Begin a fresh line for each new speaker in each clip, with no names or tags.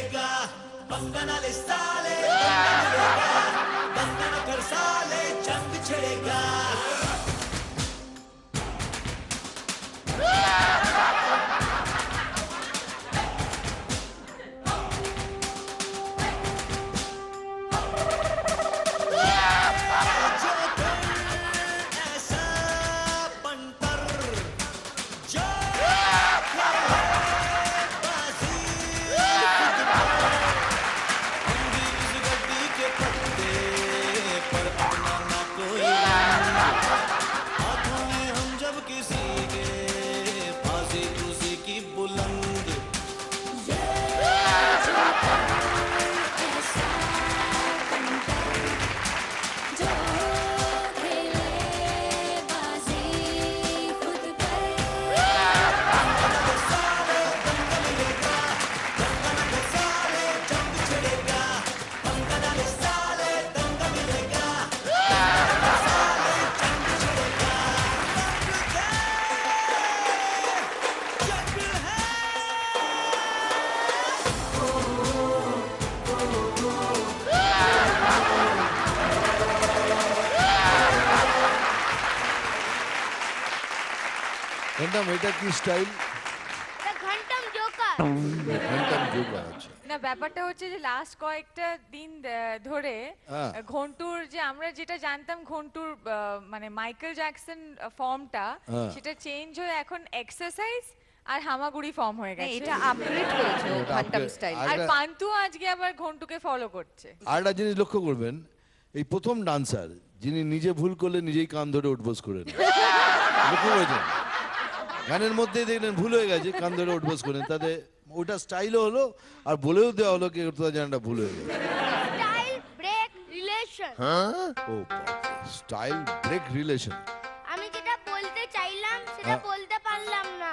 छिड़ेगा बंधन ले साले बंधन कर साले जंग छिड़ेगा
এটা কি স্টাইল?
এটা ঘন্টাম জোকার।
ঘন্টাম জোকার আছে।
না ব্যাপারটা হচ্ছে যে লাস্ট কয়েকটা দিন ধরে ঘন্টুর যে আমরা যেটা জানতাম ঘন্টুর মানে মাইকেল জ্যাকসন ফর্মটা সেটা চেঞ্জ হয়ে এখন এক্সারসাইজ আর হামাগুড়ি ফর্ম হয়ে গেছে।
এটা আপগ্রেড হয়েছে ঘন্টাম স্টাইল।
আর পান্তু আজকে আবার ঘন্টুকে ফলো করছে।
আরেকটা জিনিস লক্ষ্য করবেন, এই প্রথম ডান্সার যিনি নিজে ভুল করলে নিজেই কান ধরে উঠবোস করেন। লক্ষ্য করেছেন? গানের মধ্যেই দেখলেন ভুল হয়ে গেছে, কান ধরে উঠবোস করেন, তাতে ওটা স্টাইলও হলো আর বলেও দেওয়া হলো কি তোরা জানাটা ভুল হয়ে গেছে।
Style break relation.
ও স্টাইল ব্রেক রিলেশন।
আমি যেটা বলতে চাইলাম সেটা বলতে পারলাম না।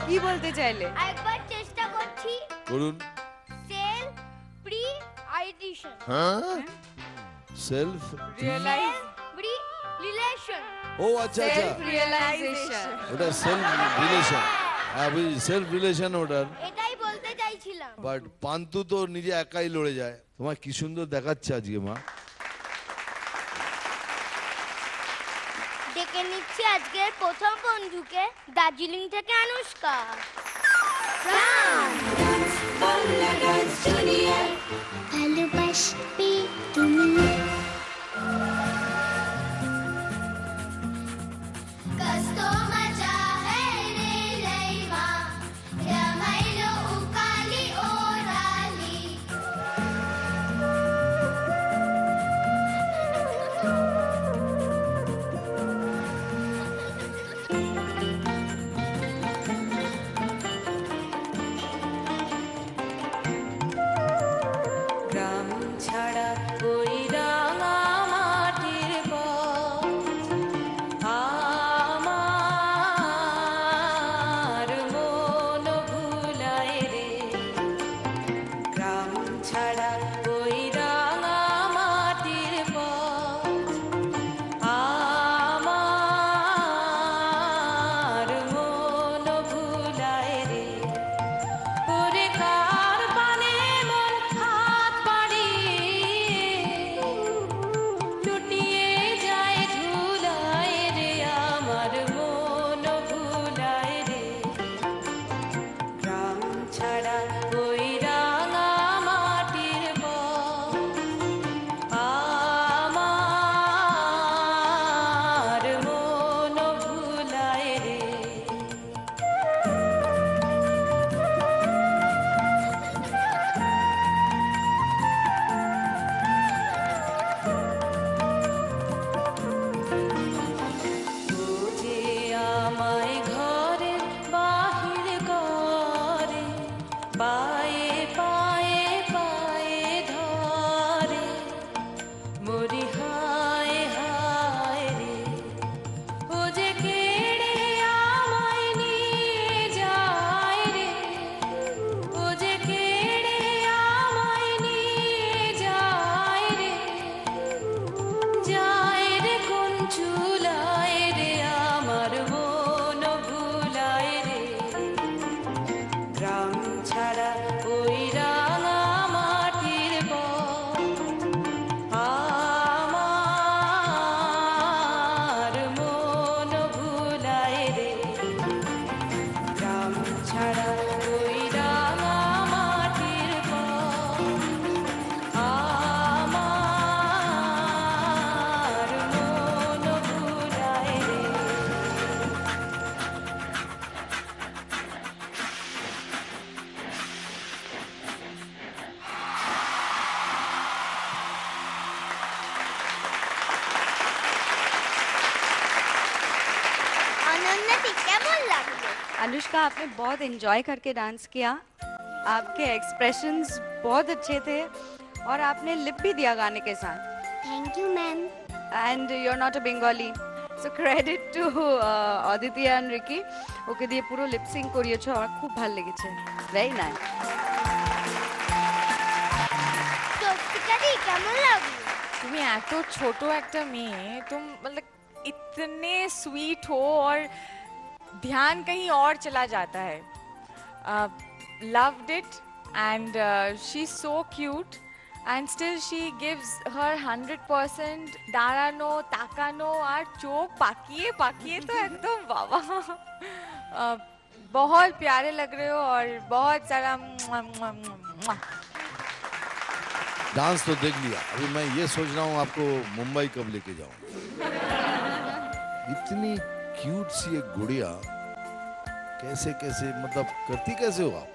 কি বলতে চাইলে?
একবার চেষ্টা করছি।
করুন।
সেল প্রি আইডিশন।
Self
realise
pre relation.
ও আচ্ছা আচ্ছা,
সেলফ রিয়েলাইজেশন।
ওটা সেলফ রিলেশন। হ্যাঁ বুঝি, সেলফ রিলেশন ওটার।
এটাই বলতে চাইছিলাম।
বাট পান্তু তো নিজে একাই লড়ে যায়। তোমার কি সুন্দর দেখাচ্ছে আজকে মা।
ডেকে নিচ্ছি আজকের প্রথম বন্ধুকে, দার্জিলিং থেকে অনুষ্কা। ভালোবাসবে তুমি
গ্রাম ছাড়া
কেমন লাগলো?
अनुष्का आपने बहुत एंजॉय करके डांस किया, आपके एक्सप्रेशंस बहुत अच्छे थे और आपने लिप भी दिया गाने के साथ.
Thank you ma'am.
And you're not a Bengali, so credit to Aditya and Ricky. ওকে দিয়ে পুরো লিপ সিং করিয়েছো, আমার খুব ভালো লেগেছে. Very nice.
সত্যিকারই কেমন লাগলো?
তুমি এত ছোট একটা মেয়ে, तुम मतलब इतने स्वीट हो और ध्यान कहीं और चला जाता है. Loved it and she's so cute and still she gives her 100%. দাঁড়ানো, তাকানো আর চোখ পাকিয়ে পাকিয়ে তো একদম বাবা. बहुत प्यारे लग रहे हो और बहुत सारा
डांस तो देख लिया, अभी मैं ये सोच रहा हूँ आपको मुंबई कब लेके जाऊँ। इतनी क्यूट सी एक गुड़िया कैसे कैसे मतलब करती कैसे हो आप?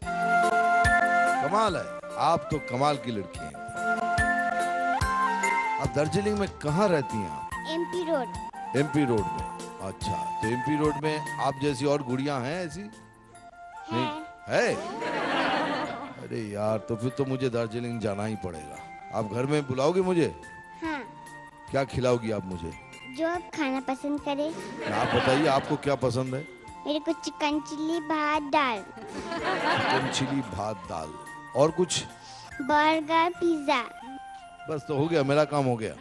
कमाल है, आप तो कमाल की लड़की हैं। आप दार्जिलिंग में कहाँ रहती हैं आप?
MP road.
एमपी रोड में। अच्छा, तो एमपी रोड में आप जैसी और गुड़िया हैं ऐसी? नहीं है? अरे यार, तो फिर तो मुझे दार्जिलिंग जाना ही पड़ेगा। आप घर में बुलाओगे मुझे?
हाँ,
क्या खिलाओगी आप मुझे?
जो आप खाना पसंद करें।
आप बताइए, आपको क्या पसंद है?
मेरे को चिकन चिल्ली भात दाल,
चिकन चिली भात दाल और कुछ?
Burger pizza.
बस तो हो गया, मेरा काम हो गया।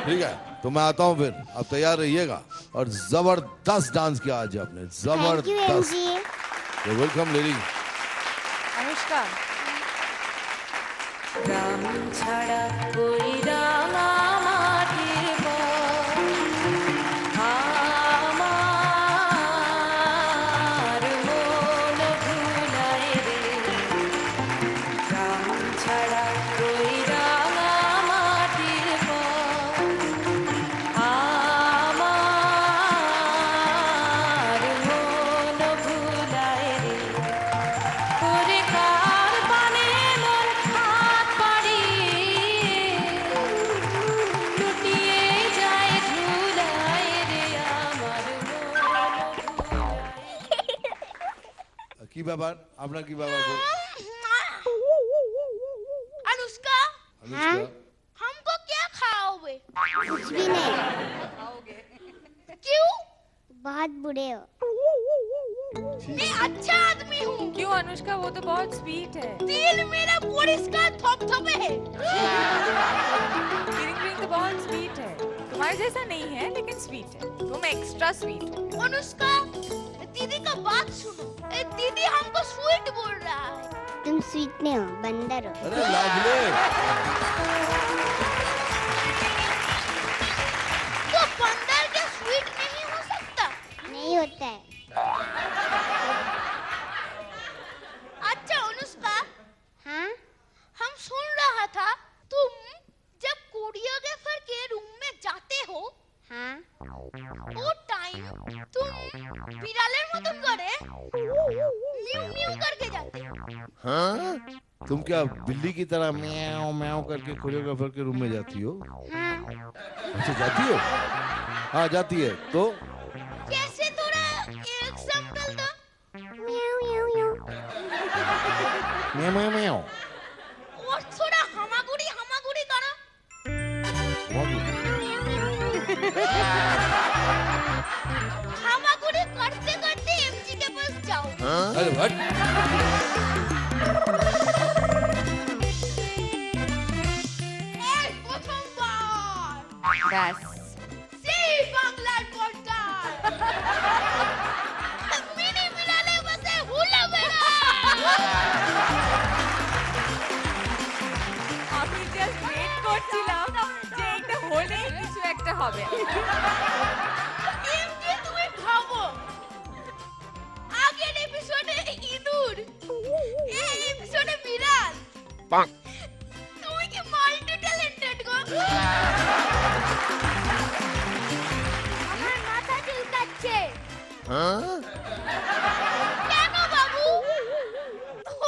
ठीक है, तो मैं आता हूँ फिर, आप तैयार रहिएगा। और जबरदस्त डांस किया आज आपने,
थैंक यू
जबरदस्त।
एमजी।
Welcome lady.
अनुष्का
গ্রাম ছাড়া ওই রাঙা মাটির পথ, আমার মন ভুলায় রে। গ্রাম ছাড়া ওই রাঙা মাটির পথ, আমার মন ভুলায় রে। ওরে কার পানে মন হাত বাড়িয়ে, লুটিয়ে যায় ঝুলায় রে আমার মন ভুলায়।
কি ব্যাপার আপনার, কি ব্যাপার?
अनुष्का,
अनुष्का,
हमको क्या खाओगे? कुछ भी नहीं। क्यों? बहुत बुरे हो। मैं अच्छा आदमी हूँ।
क्यों अनुष्का, वो तो बहुत स्वीट है.
दिल मेरा परिष्कार थपथपे है।
ग्रीन ग्रीन तो बहुत स्वीट है, तुम्हारे जैसा नहीं है लेकिन स्वीट है. तुम एक्स्ट्रा स्वीट हो.
अनुष्का, दीदी का बात सुनो। दीदी हमको स्वीट बोल रहा है। तुम स्वीट नहीं हो, बंदर हो।
अरे लाडले,
तो बंदर क्या स्वीट नहीं हो सकता? नहीं होता है। अच्छा अनुष्का, हाँ, हम सुन रहा था तुम जब कोरियोग्राफर के रूम में जाते हो, हाँ, वो टाइम तुम बिरालेर मतन करे म्यू म्यू करके जाते हो।
हाँ? तुम क्या बिल्ली की तरह म्याऊं म्याऊं करके कोरियोग्राफर के रूम में जाती हो?
हाँ,
अच्छा, जाती हो? हाँ जाती है, तो
कैसे थोड़ा एग्जांपल दो। म्याऊ म्याऊ म्याऊ।
म्याऊं म्याऊं म्याऊं।
और थोड़ा हमागुड़ी हमागुड़ी करो। हमागुड़ी करते करते एमजी के पास जाओ।
अरे हट।
এই প্রথমবার
ব্যাস,
সেই বাংলার পর্দায় মিনি মিলানে বসে হুলা বেড়া।
আমি জাস্ট ওয়েট করছিলাম যে এটা হলেই কিছু একটা হবে.
এমজি তুমি ভাবো, আগের এপিসোডে ইঁদুর, এই এপিসোডে বিড়াল। তুমি কি মাল্টি ট্যালেন্টেড গো? আমার মাথা চুলকাচ্ছে। কেন বাবু?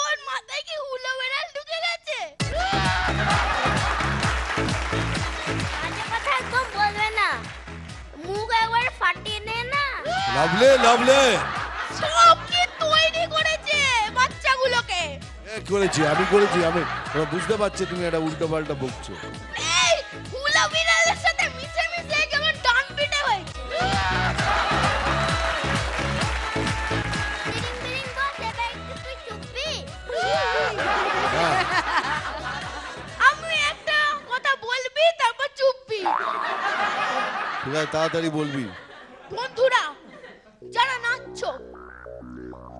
ওর মাথায় কি হুলো বেড়াল ঢুকে গেছে? বাজে কথা একদম বলবে না, মুখ একবার ফাটিয়ে নে না।
লাভলে লাভলে
সব কি তৈরি করেছে বাচ্চাগুলোকে?
আমি করেছি তোমরা বুঝতে পারছো তুমি একটা উল্টো পাল্টা বকছো।
এই হুলা বিড়ালের সাথে মিশে মিশে কেমন ডান পিটে হয়েছে।
হ্যাঁ,
আমি একটা কথা বলবি তারপর চুপবি।
ঠিক আছে তাড়াতাড়ি বলবি।
বন্ধুরা যারা নাচছো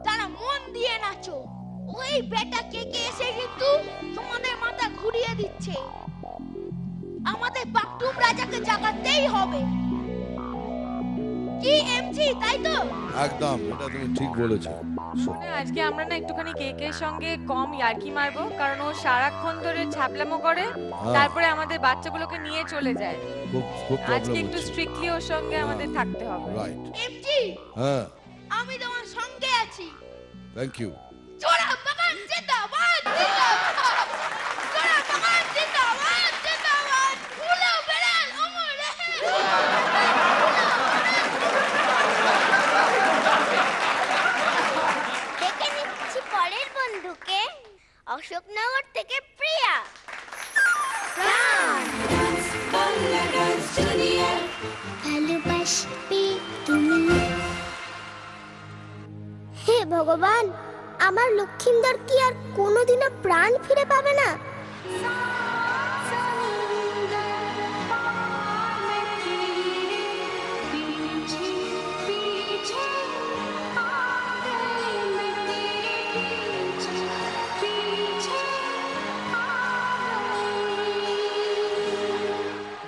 তারা মন দিয়ে নাচো। ওই বেটা কেকে এসে কিন্তু তোমাদের মাথা ঘুরিয়ে দিচ্ছে। আমাদের বাগডুম রাজাকে জাগাতেই হবে। কি এমজি তাই তো?
একদম, এটা তুমি ঠিক বলেছো।
আজকে আমরা না একটুখানি কেকের সঙ্গে কম ইয়ার্কি মারবো, কারণ ও সারাক্ষণ ধরে ছ্যাবলামো করে, তারপরে আমাদের বাচ্চাগুলোকে নিয়ে চলে যায়।
খুব খুব
আজকে
প্রবলেম
একটু
হচ্ছে।
স্ট্রিক্টলি ওর সঙ্গে আমাদের থাকতে হবে।
রাইট।
এমজি
হ্যাঁ,
আমি তোমার সঙ্গে আছি।
Thank you.
জোড়া বাগান জিন্দাবাদ জিন্দাবাদ। জোড়া বাগান জিন্দাবাদ জিন্দাবাদ। হুলা বিড়াল অমর রহে।
দেখে নিচ্ছি পরের বন্ধুকে, অশোকনগর থেকে প্রিয়া। ভালোবাসবে তুমি। হে ভগবান, আমার লক্ষিন্দর কি আর কোনোদিনও প্রাণ ফিরে পাবে না?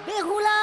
বেহুলা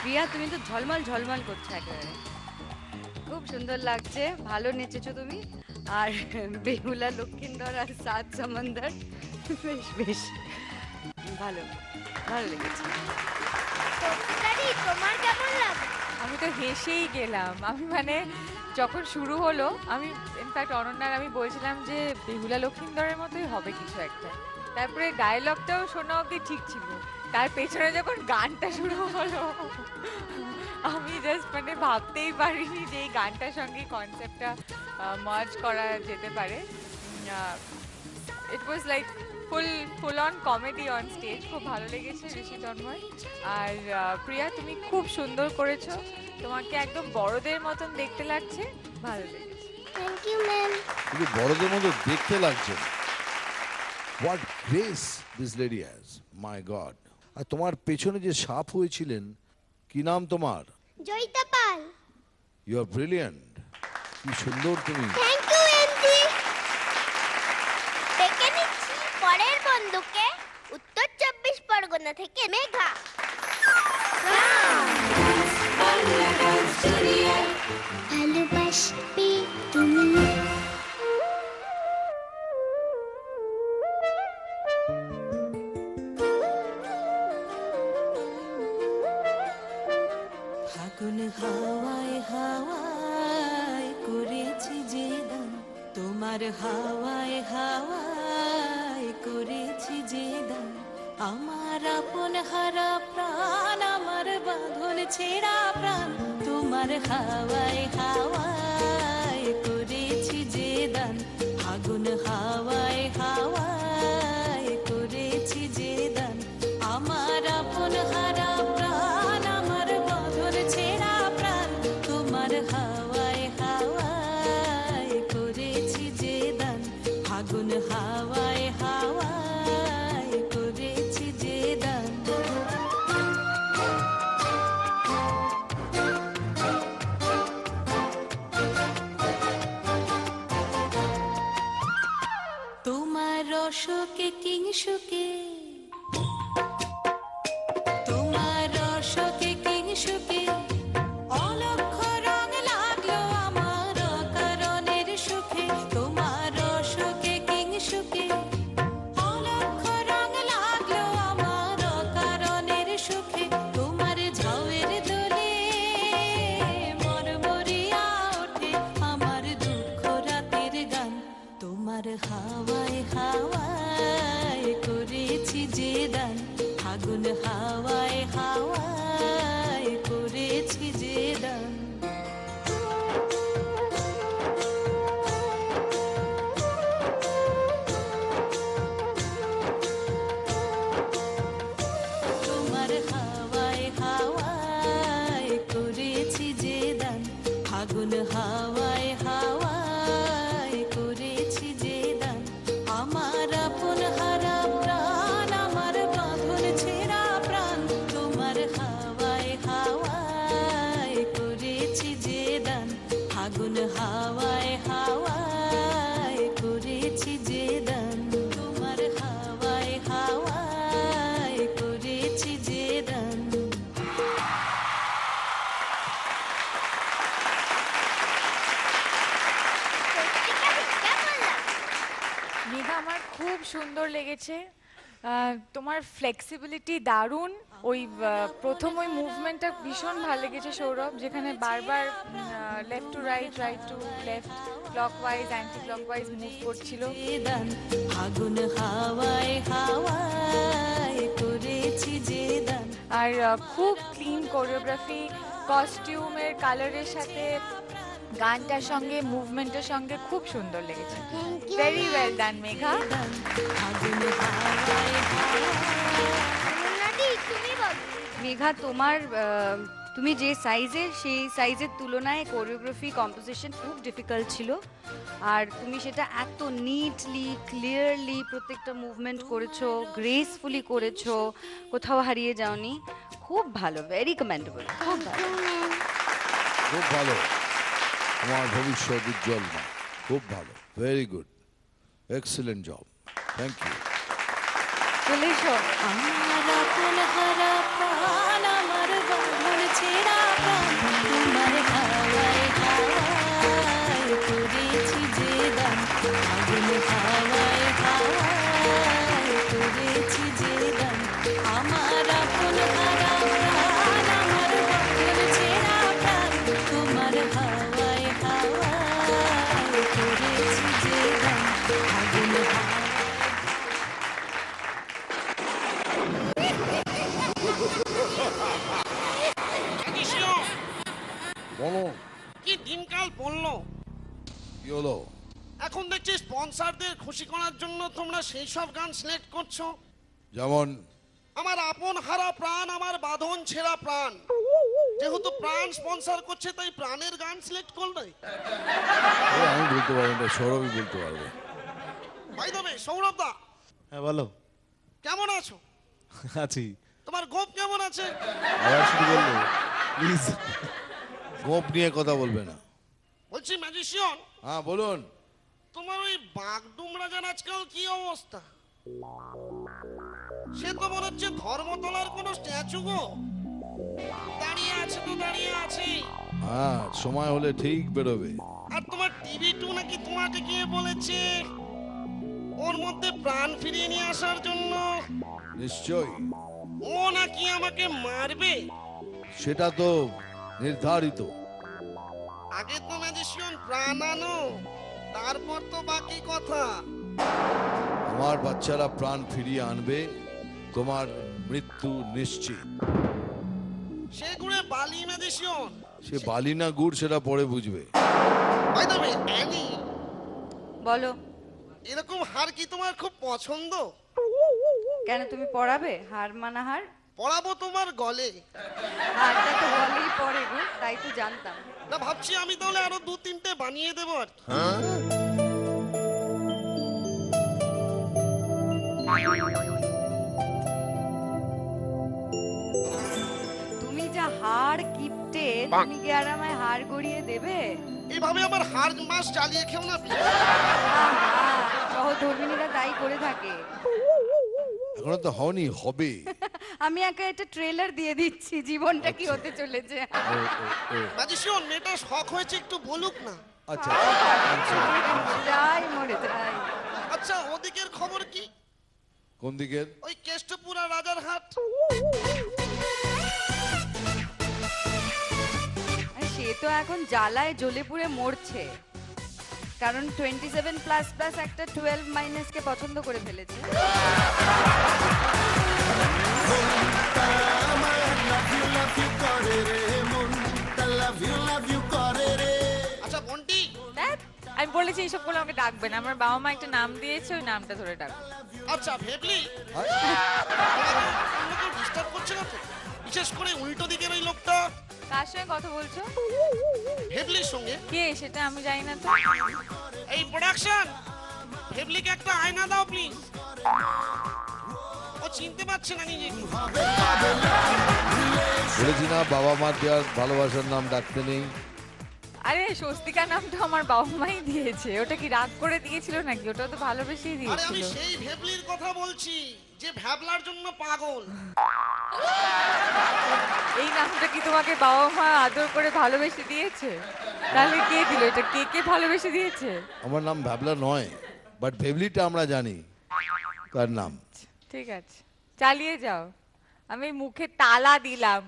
প্রিয়া, তুমি তো ঝলমল ঝলমল করছো একেবারে, খুব সুন্দর লাগছে, ভালো নেচেছো তুমি। আর বেহুলা, লক্ষিন্দর আর সাত সমন্দর, বেশ বেশ ভালো ভালো লেগেছে।
তোমার কেমন লাগলো?
আমি তো হেসেই গেলাম। আমি মানে যখন শুরু হলো, আমি ইনফ্যাক্ট অনন্যার আমি বলছিলাম যে বেহুলা লক্ষিন্দরের মতোই হবে কিছু একটা। তারপরে ডায়লগটাও শোনা অব্দি ঠিক ছিল, তার পেছনে যখন গানটা শুরু হলো আমি জাস্ট মানে ভাবতেই পারিনি যে এই গানটার সঙ্গে কনসেপ্টটা মার্জ করা যেতে পারে। It was like full on comedy on stage. খুব ভালো লেগেছে ঋষি তন্ময়। আর প্রিয়া, তুমি খুব সুন্দর করেছো, তোমাকে একদম বড়দের মতন দেখতে লাগছে, ভালো লেগেছে।
Thank you ma'am.
কিন্তু বড়দের মতো দেখতে লাগছে। What grace this lady has, my god. আর তোমার পেছনে যে সাপ হয়েছিলেন, কি নাম তোমার?
Joyita Pal.
You are brilliant. কি সুন্দর তুমি।
Thank you MG. ডেকে নিচ্ছি পরের বন্ধুকে, উত্তর 24 পরগনা থেকে মেঘা। ভালোবাসবে তুমি।
ফাগুন হাওয়ায় হাওয়ায় করেছি যে দান, তোমার হাওয়ায় হাওয়ায় করেছি যে দান। আমার আপন হারা প্রাণ, আমার বাঁধন ছেঁড়া প্রাণ, তোমার হাওয়ায় হাওয়ায় করেছি যে দান। ফাগুন হাওয়ায় হাওয়ায় করেছি যে দান। আমার আপন হারা প্রাণ, আমার বাঁধন ছেঁড়া প্রাণ, তোমার হাওয়ায় হাওয়ায় করেছি যে দান। ফাগুন হাওয়ায় হাওয়ায় করেছি যে দান। তোমার রসকে কিংসুকে, তোমার রসকে কিংসুকে, অলক্ষ রং লাগলো আমার অকারণের সুখে। তোমার রসকে কিংসুকে, অলক্ষ রং লাগলো আমার অকারণের সুখে। তোমার ঝাউয়ের দোলে মরমরিয়া ওঠে আমার দুঃখ রাতের গান। তোমার হাওয়ায় হাওয়ায় করেছি যে দান। ফাগুন হাওয়ায় হাওয়ায় করেছি যে দান। তোমার হাওয়ায় হাওয়ায় করেছি যে দান। ফাগুন হাওয়ায় হাওয়ায় করেছি যে দান। আমার আপন হারা প্রাণ, আমার বাঁধন ছেঁড়া প্রাণ, তোমার হাওয়ায় হাওয়ায় করেছি যে দান। ফাগুন হাওয়ায় হাওয়ায় করেছি যে দান। তোমার হাওয়ায় হাওয়ায় করেছি যে দান।
মেঘা, আমার খুব সুন্দর লেগেছে। তোমার ফ্লেক্সিবিলিটি দারুণ। ওই প্রথম ওই মুভমেন্টটা ভীষণ ভালো লেগেছে সৌরভ, যেখানে বারবার left to right, right to left, clockwise anti clockwise move করছিল।
দান ফাগুন হাওয়ায় হাওয়ায় করেছি যে দান।
আর খুব ক্লিন কোরিওগ্রাফি, কস্টিউমের কালারের সাথে গানটার সঙ্গে মুভমেন্টের সঙ্গে খুব সুন্দর লেগেছে।
Thank you.
Very well done Megha.
দান ফাগুন হাওয়ায় হাওয়ায়।
অনন্যাদি তুমি বলো।
মেঘা, তোমার তুমি যে সাইজের, সেই সাইজের তুলনায় কোরিওগ্রাফি কম্পোজিশন খুব ডিফিকাল্ট ছিল। আর তুমি সেটা এত নিটলি ক্লিয়ারলি প্রত্যেকটা মুভমেন্ট করেছো, গ্রেসফুলি করেছো, কোথাও হারিয়ে যাওনি। খুব ভালো, ভেরি কমেন্ডেবল, খুব ভালো।
খুব ভালো। তোমার ভবিষ্যৎ উজ্জ্বল না। খুব ভালো, very good, excellent job, thank you.
চলে এসো।
আমার আপন হারা প্রাণ, আমার বাঁধন ছেঁড়া প্রাণ, তোমার হাওয়ায় হাওয়ায় করেছি যে দান। ফাগুন হাওয়ায় হাওয়ায় করেছি যে দান। আমার আপন হারা প্রাণ, আমার বাঁধন ছেঁড়া
এখন দেখছি স্পন্সরদের খুশি করার জন্য তোমরা সেই সব গান সিলেক্ট করছো।
যেমন
আমার আপন হারা প্রাণ, আমার বাঁধন ছেঁড়া প্রাণ, যেহেতু প্রাণ স্পন্সর করছে তাই প্রাণের গান সিলেক্ট করলে।
আমি বলতে পারবো না, সৌরভই বলতে পারবে।
ভাই তবে সৌরভ দা,
হ্যাঁ বলো।
কেমন আছো?
আছি।
তোমার গোপ কেমন আছে?
আবার শুরু করলো প্লিজ।
গোপ নিয়ে কথা বলবে না।
বলছি ম্যাজিশিয়ান,
হ্যাঁ বলুন।
তোমার ওই বাগডুম রাজার আজকাল কি অবস্থা? সে তো মনে হচ্ছে ধর্মতলার কোনো স্ট্যাচু গো। দাঁড়িয়ে আছে তো দাঁড়িয়ে আছে।
হ্যাঁ, সময় হলে ঠিক বেরোবে।
আর তোমার টিভি 2 নাকি তোমাকে গিয়ে বলেছে ওর মধ্যে প্রাণ ফিরিয়ে নিয়ে আসার জন্য।
নিশ্চয়ই।
ও নাকি আমাকে মারবে।
সেটা তো নির্ধারিত।
আগে তো ম্যাজিশিয়ান প্রাণ আনো, তারপর তো বাকি কথা।
আমার বাচ্চারা প্রাণ ফিরিয়ে আনবে, তোমার মৃত্যু নিশ্চিত।
সে গুড়ে বালি ম্যাজিশিয়ান।
সে বালি না গুড় সেটা পরে বুঝবে।
ভাই তবে অ্যানি,
বলো।
এরকম হার কি তোমার খুব পছন্দ?
কেন, তুমি পড়াবে হার মানা হার?
পড়াবো তোমার গলে।
হারটা তো বলেই পড়ে গো, তাই তো জানতাম।
না ভাবছি আমি তাহলে আরো 2-3টে বানিয়ে দেবো আর কি।
তুমি যা হার কিপটে, তুমি কি আর আমায় হার গড়িয়ে দেবে?
এইভাবে আমার হার মাস জ্বালিয়ে খেও না please।
সহধর্মিনীরা তাই করে থাকে।
এখনো তো হওনি, হবে।
আমি একা একটা ট্রেলার দিয়ে দিচ্ছি জীবনটা কি হতে চলেছে।
ম্যাজিশিয়ান, মেয়েটা শখ হয়েছে একটু বলুক না।
আচ্ছা
যাই মরে যাই।
আচ্ছা ওদিকের খবর কি?
কোন দিকের?
ওই কেষ্টপুরা রাজার হাট।
সে তো এখন জ্বালায় জ্বলে পুড়ে মরছে, কারণ 27++ একটা 12- কে পছন্দ করে ফেলেছে।
আচ্ছা বন্টি,
আমি বলেছি এইসব বলে আমাকে ডাকবেন, আমার বাবা মা একটা নাম দিয়েছে, ওই নামটা ধরে ডাকবেন।
আচ্ছা ভেবলি, ডিস্টার্ব করছে না তো? বিশেষ করে উল্টো দিকের ওই লোকটা।
কার সঙ্গে কথা বলছো?
ভেবলির সঙ্গে।
কে সেটা আমি জানি না তো।
এই প্রোডাকশন, ভেবলিকে একটা আয়না দাও প্লিজ। ও চিনতে পারছে না নিজেকে।
বলেছি না বাবা মা দেওয়ার ভালোবাসার নাম ডাকতে নেই।
আরে স্বস্তিকা নামটা আমার বাবা মাই দিয়েছে, ওটা কি রাগ করে দিয়েছিল নাকি? ওটা তো ভালোবেসেই
আরে আমি
দিয়েছিল।
সেই ভেবলির কথা বলছি যে ভ্যাবলার জন্য পাগল।
এই নামটা কি তোমাকে বাবা মা আদর করে ভালোবেসে দিয়েছে? তাহলে কে দিল এটা? কে ভালোবেসে দিয়েছে?
আমার নাম ভাবলা নয়, বাট ভেবলিটা আমরা জানি কার নাম।
ঠিক আছে, চালিয়ে যাও। আমি মুখে তালা দিলাম।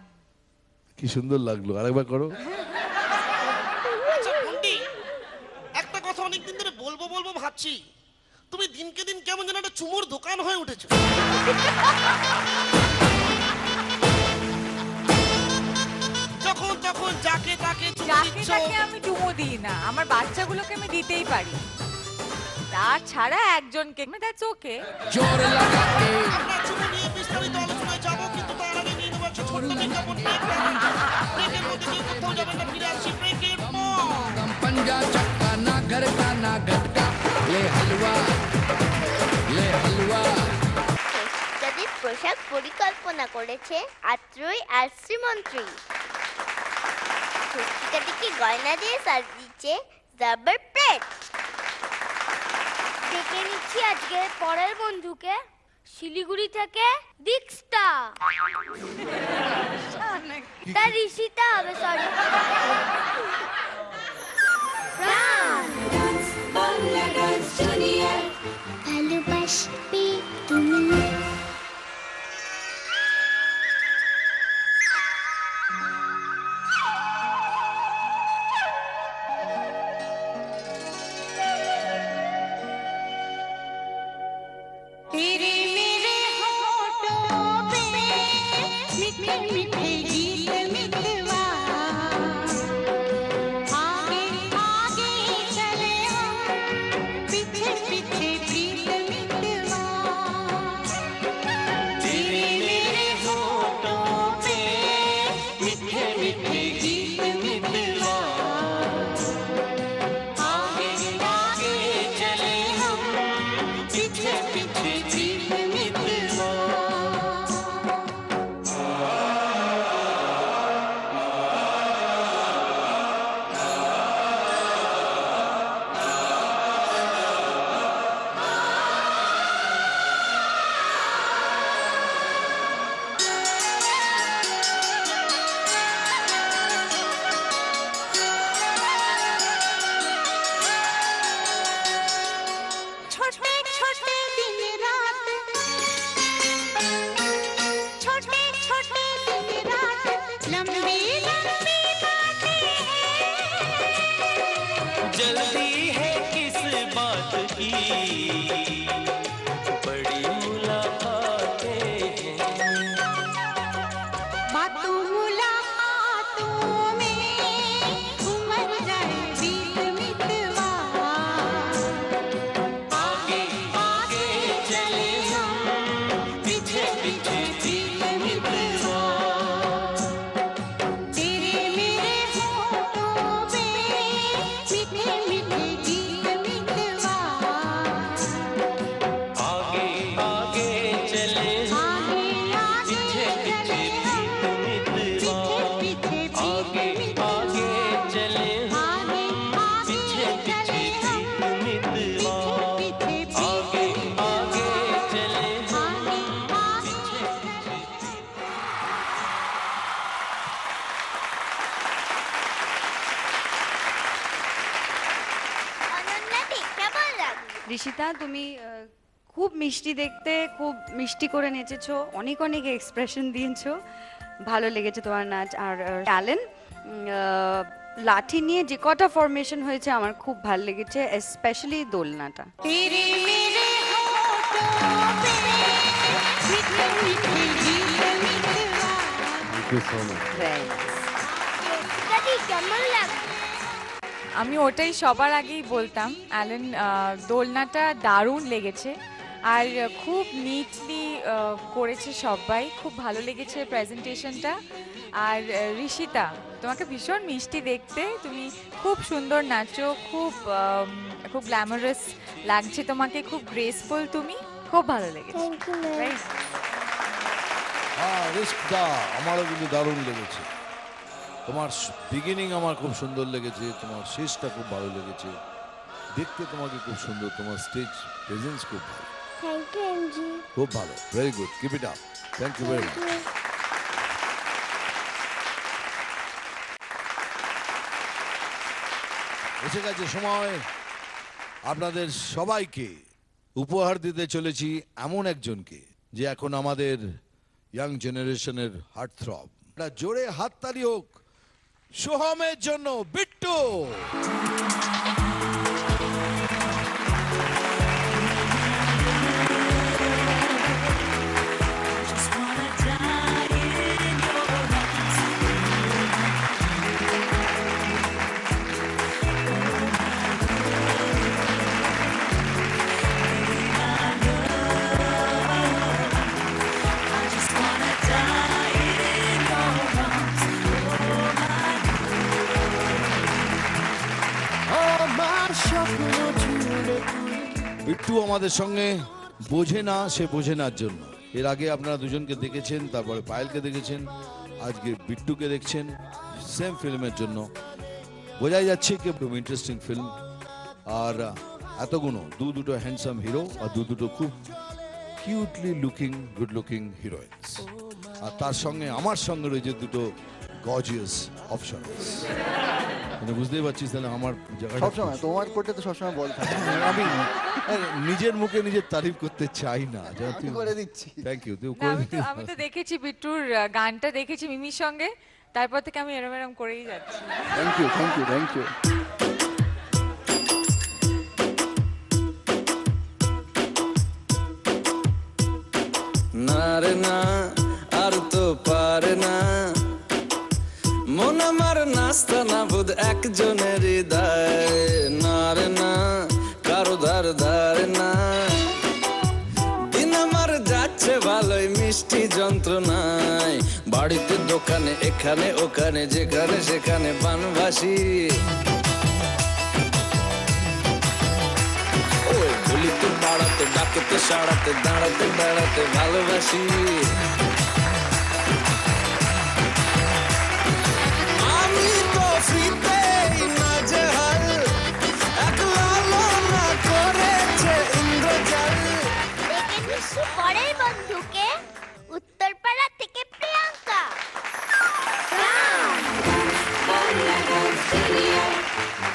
কি সুন্দর লাগলো, আরেকবার করো।
আচ্ছা বন্টি, একটা কথা অনেকদিন ধরে বলবো বলবো ভাবছি, তুমি দিনকে দিন কেমন যেন একটা চুমুর দোকান হয়ে উঠেছো। যখন তখন যাকে তাকে
আমি চুমু দিই না, আমার বাচ্চাগুলোকে আমি দিতেই পারি। তাছাড়া একজনকে দ্যাটস ওকে।
আমরা চুমু নিয়ে বিস্তারিত আলোচনায় যাবো, কিন্তু তার আগে নিয়ে নেবো একটা ছোট্ট বিজ্ঞাপন। ব্রেকের মধ্যে দিয়ে কোথাও যাবেন না, ফিরে আসছি ব্রেকের পর।
पंजा चक्का ना घर का ना गटका ले हलवा
যদি পোশাক পরিকল্পনা করেছে আত্রই আর শ্রীমন্ত্রী। সত্যিকাটিকে গয়না দিয়ে সাজ দিচ্ছে জাবার প্রেট। দেখে নিচ্ছি আজকে পরের বন্ধুকে, শিলিগুড়ি থেকে দীক্ষা। তার ঋষিতা হবে, সরি। ভালোবাসবে তুমি।
तेरे मेरे होठों पे मीठे मीठे गीत मितवा, आगे आगे चले हम
की बड़ी मुलाकातें हैं।
बातों मुलाकातों में उमर जाए बीत मितवा
आगे आगे चले हम पीछे पीछे बीत मितवा
तेरे मेरे होठों पे मीठे मीठे गीत मितवा
आगे आगे चले हम
आगे आगे
पीछे पीछे बीत मितवा आगे आगे चले हम पीछे पीछे बीत मितवा आगे आगे चले हम
অনন্যাদি কেমন লাগলো?
ঋষিতা তুমি খুব মিষ্টি দেখতে, খুব মিষ্টি করে নেচেছো, অনেক অনেক এক্সপ্রেশন দিয়েছো, ভালো লেগেছে তোমার নাচ। আর ট্যালেন্ট লাঠি নিয়ে যে কটা ফরমেশন হয়েছে আমার খুব ভালো লেগেছে, স্পেশালি দোলনাটা।
तेरे मेरे होठों पे मीठे मीठे गीत मितवा
দাদি কেমন লাগলো?
আমি ওটাই সবার আগেই বলতাম, অ্যালেন দোলনাটা দারুণ লেগেছে আর খুব নিটলি করেছে সবাই, খুব ভালো লেগেছে প্রেজেন্টেশনটা। আর ঋষিতা, তোমাকে ভীষণ মিষ্টি দেখতে, তুমি খুব সুন্দর নাচো, খুব খুব গ্ল্যামারাস লাগছে তোমাকে, খুব গ্রেসফুল, তুমি খুব ভালো লেগেছে।
Thank you ma'am.
Right?
হ্যাঁ রিস্কটা আমারও কিন্তু দারুণ লেগেছে। তোমার বিগিনিং আমার খুব সুন্দর লেগেছে, তোমার শেষটা খুব ভালো লেগেছে, দেখতে তোমাকে খুব সুন্দর, তোমার স্টেজ প্রেজেন্স খুব ভালো,
থ্যাংক ইউ এমজি।
খুব ভালো, very good, keep it up, thank you very much. এসে গেছে সময় আপনাদের সবাইকে উপহার দিতে চলেছি এমন একজনকে যে এখন আমাদের ইয়াং জেনারেশনের হার্ট থ্রব। জোরে হাততালি হোক সোহমের জন্য, বিট্টু। বিট্টু আমাদের সঙ্গে বোঝে না, সে বোঝে নার জন্য। এর আগে আপনারা দুজনকে দেখেছেন, তারপরে পায়েলকে দেখেছেন, আজকে বিট্টুকে দেখছেন সেম ফিল্মের জন্য। বোঝাই যাচ্ছে কি খুব ইন্টারেস্টিং ফিল্ম। আর এতগুলো দুটো হ্যান্ডসাম হিরো আর দুটো খুব কিউটলি লুকিং, গুড লুকিং হিরোইন্স। আর তার সঙ্গে আমার সঙ্গে রয়েছে দুটো গর্জিয়াস অপশনস। মানে বুঝতেই পারছিস তাহলে আমার জায়গাটা
সবসময় তোমার কোটে তো সবসময় বল থাকে।
আমি নিজের মুখে নিজের তারিফ করতে চাই না,
আমি করে দিচ্ছি।
থ্যাংক ইউ, তুই
না,
করে
আমি তো দেখেছি বিট্টুর গানটা দেখেছি মিমির সঙ্গে, তারপর থেকে আমি এরম এরম করেই যাচ্ছি।
Thank you thank you thank you.
না রে না আর তো পারে না মন আমার নাস্তা না বুধ একজনের হৃদয়। না রে না কারো ধার ধারে না, দিন আমার যাচ্ছে ভালোই মিষ্টি যন্ত্রণায়। বাড়িতে দোকানে এখানে ওখানে যেখানে সেখানে বানভাসি, ওই গুলিতে পাড়াতে ডাকেতে সাড়াতে দাঁড়াতে বেড়াতে ভালোবাসি। আমি তো ফ্রিতেই নাজেহাল, একলা না করেছে ইন্দ্রজাল।
দেখে নিশ্চয় পরের বন্ধুকে, উত্তরপাড়া থেকে প্রিয়াঙ্কা।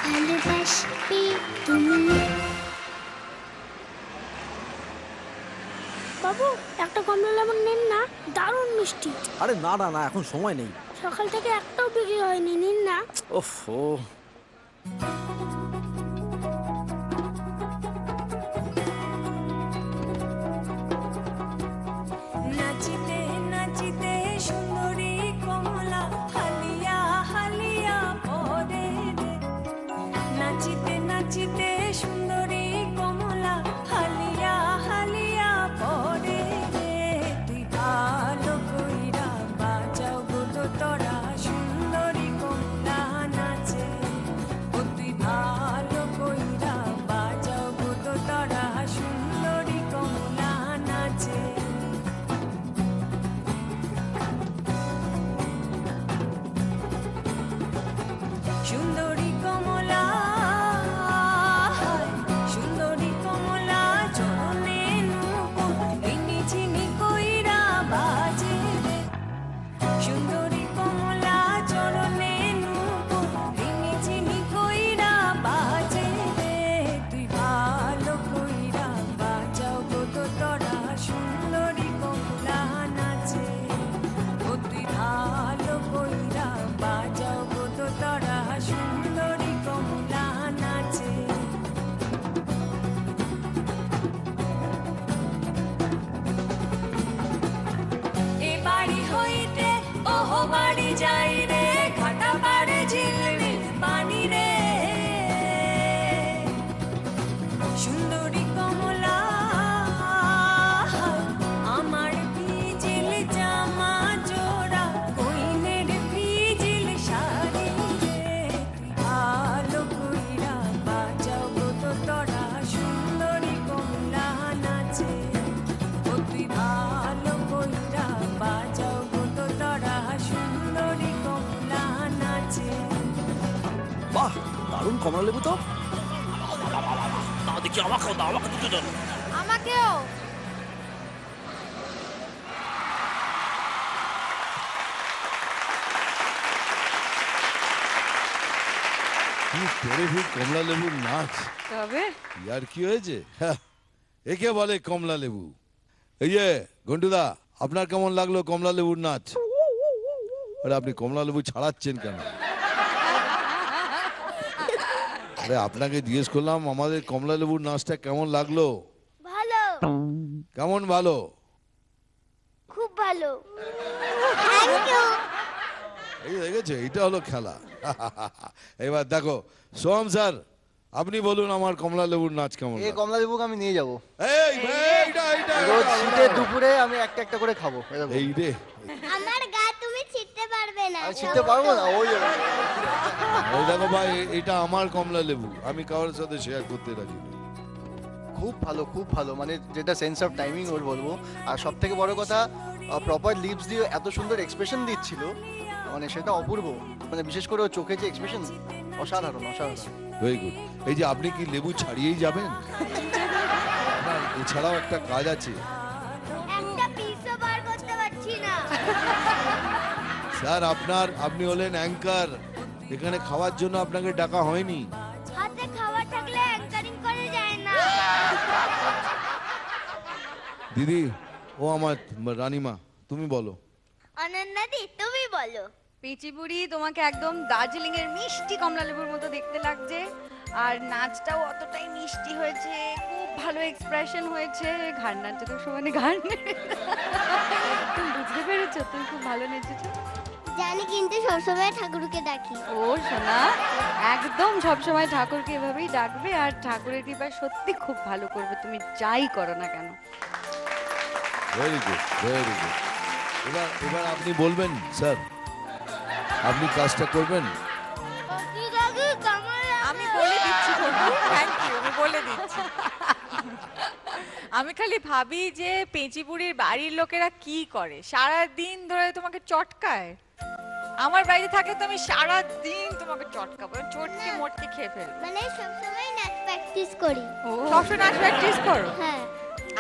ভালোবাসবে তুমি। বাবু একটা কমলা লেমন নিন না, দারুণ মিষ্টি।
আরে না না না, এখন সময় নেই।
সকাল থেকে একটাও বিক্রি হয়নি, নিন না।
ওফো
সুন্দরী কমলা আমার ভিজিল জামা জোড়া কইনের ভিজিল শাড়ি রে ভালো কইরা বাজাও গো তো তোরা সুন্দরী কমলা নাচে ও তুই ভালো কইরা বাজাও গো তো তোরা সুন্দরী কমলা নাচে
বাহ দারুণ কমলা লেবু তো
দাও দেখি আমাকেও দাও, আমাকে দুটো দাও।
আমাকেও।
কি টেরিফিক কমলা লেবুর নাচ।
তবে
ইয়ার কি হয়েছে? হ্যাঁ, একে বলে কমলা লেবু। এই যে ঘন্টুদা, আপনার কেমন লাগলো কমলা লেবুর নাচ? আরে আপনি কমলা লেবু ছাড়াচ্ছেন কেন? আরে আপনাকে জিজ্ঞেস করলাম আমাদের কমলা লেবুর নাচটা কেমন লাগলো?
ভালো,
কেমন ভালো?
খুব ভালো। Thank you.
এই দেখেছো, এটা হলো খেলা। এবার দেখো সোহম স্যার, আপনি বলুন আমার কমলা লেবুর নাচ কেমন?
এই কমলা লেবুকে আমি নিয়ে যাবো
এই এইটা এইটা
রোজ শীতের দুপুরে আমি একটা একটা করে খাবো।
এই রে,
আমার গা তুমি ছিটতে পারবে না।
আমি ছিটতে পারবো না। ওই
এই দেখো ভাই, এটা আমার কমলা লেবু, আমি কারোর সাথে শেয়ার করতে রাজি না।
খুব ভালো, খুব ভালো, মানে যেটা সেন্স অফ টাইমিং ওর বলবো। আর সব থেকে বড় কথা, প্রপার লিপস দিয়ে এত সুন্দর এক্সপ্রেশন দিচ্ছিল, মানে সেটা অপূর্ব। মানে বিশেষ করে ওর চোখে যে এক্সপ্রেশন, অসাধারণ অসাধারণ।
Very good. এই যে আপনি কি লেবু ছাড়িয়েই যাবেন? আপনার এছাড়াও একটা কাজ আছে
একটা পিসও বার করতে পারছি না।
স্যার। আপনি হলেন অ্যাঙ্কার, এখানে খাওয়ার জন্য আপনাকে ডাকা হয়নি।
হাতে খাবার থাকলে অ্যাঙ্কারিং করে যায় না।
দিদি, ও আমার রানীমা, তুমি বলো।
অনন্যাদি তুমি বলো।
পিচিপুরি, তোমাকে একদম দার্জিলিং এর মিষ্টি কমলা লেবুর মতো দেখতে লাগছে। আর নাচটাও অতটাই মিষ্টি হয়েছে, খুব ভালো এক্সপ্রেশন হয়েছে। ঘাড় নাচছে তো সমানে ঘাড় তুমি বুঝতে পেরেছো, তুমি খুব ভালো নেচেছো।
জানি, কিন্তু সবসময় ঠাকুরকে ডাকি।
ও সোনা, একদম সবসময় ঠাকুরকে এভাবেই ডাকবে, আর ঠাকুরের কৃপায় সত্যি খুব ভালো করবে তুমি যাই করো না কেন।
Very good, very good. এবার আপনি বলবেন স্যার, আপনি কাজটা করবেন।
আমি বলে দিচ্ছি, থ্যাংক ইউ, আমি বলে দিচ্ছি। আমি খালি ভাবি যে পেঁচিপুরির বাড়ির লোকেরা কি করে, সারা দিন ধরে তোমাকে চটকায়। আমার বাড়িতে থাকলে তো আমি সারা দিন তোমাকে চটকাবো, চটকে মোটকে খেয়ে ফেলবো।
মানে সবসময় নাচ প্র্যাকটিস করি।
সবসময় নাচ প্র্যাকটিস করো?
হ্যাঁ।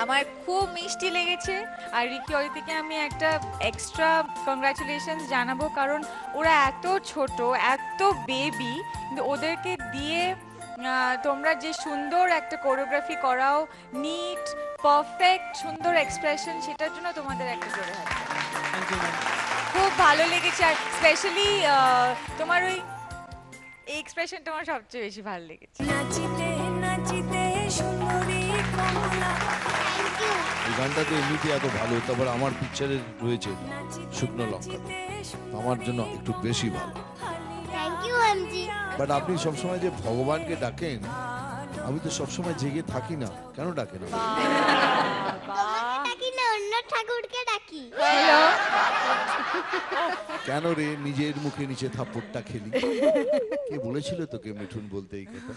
আমার খুব মিষ্টি লেগেছে। আর রিকি অদিতিকে আমি একটা এক্সট্রা কংগ্রাচুলেশনস জানাবো, কারণ ওরা এত ছোট, এত বেবি, কিন্তু ওদেরকে দিয়ে তোমরা যে সুন্দর একটা কোরিওগ্রাফি করাও, নিট পারফেক্ট সুন্দর এক্সপ্রেশন, সেটার জন্য তোমাদের একটা জোরে হাত। খুব ভালো লেগেছে। আর স্পেশালি তোমার ওই এক্সপ্রেশনটা আমার সবচেয়ে বেশি ভালো লেগেছে।
নাচিতে নাচিতে সুন্দরী কমলা।
এই গানটা তো এমনিতে এত ভালো, তারপর আমার পিকচারে রয়েছে শুকনো লঙ্কা, আমার জন্য একটু বেশি ভালো।
Thank you MG.
বাট আপনি সবসময় যে ভগবানকে ডাকেন, আমি তো সবসময় জেগে থাকি না, কেন ডাকেন?
ডাকি না, অন্য ঠাকুরকে ডাকি।
কেন রে নিজের মুখে নিচে থাপ্পড়টা খেলি? কে বলেছিল তোকে মিঠুন বলতে এই কথা?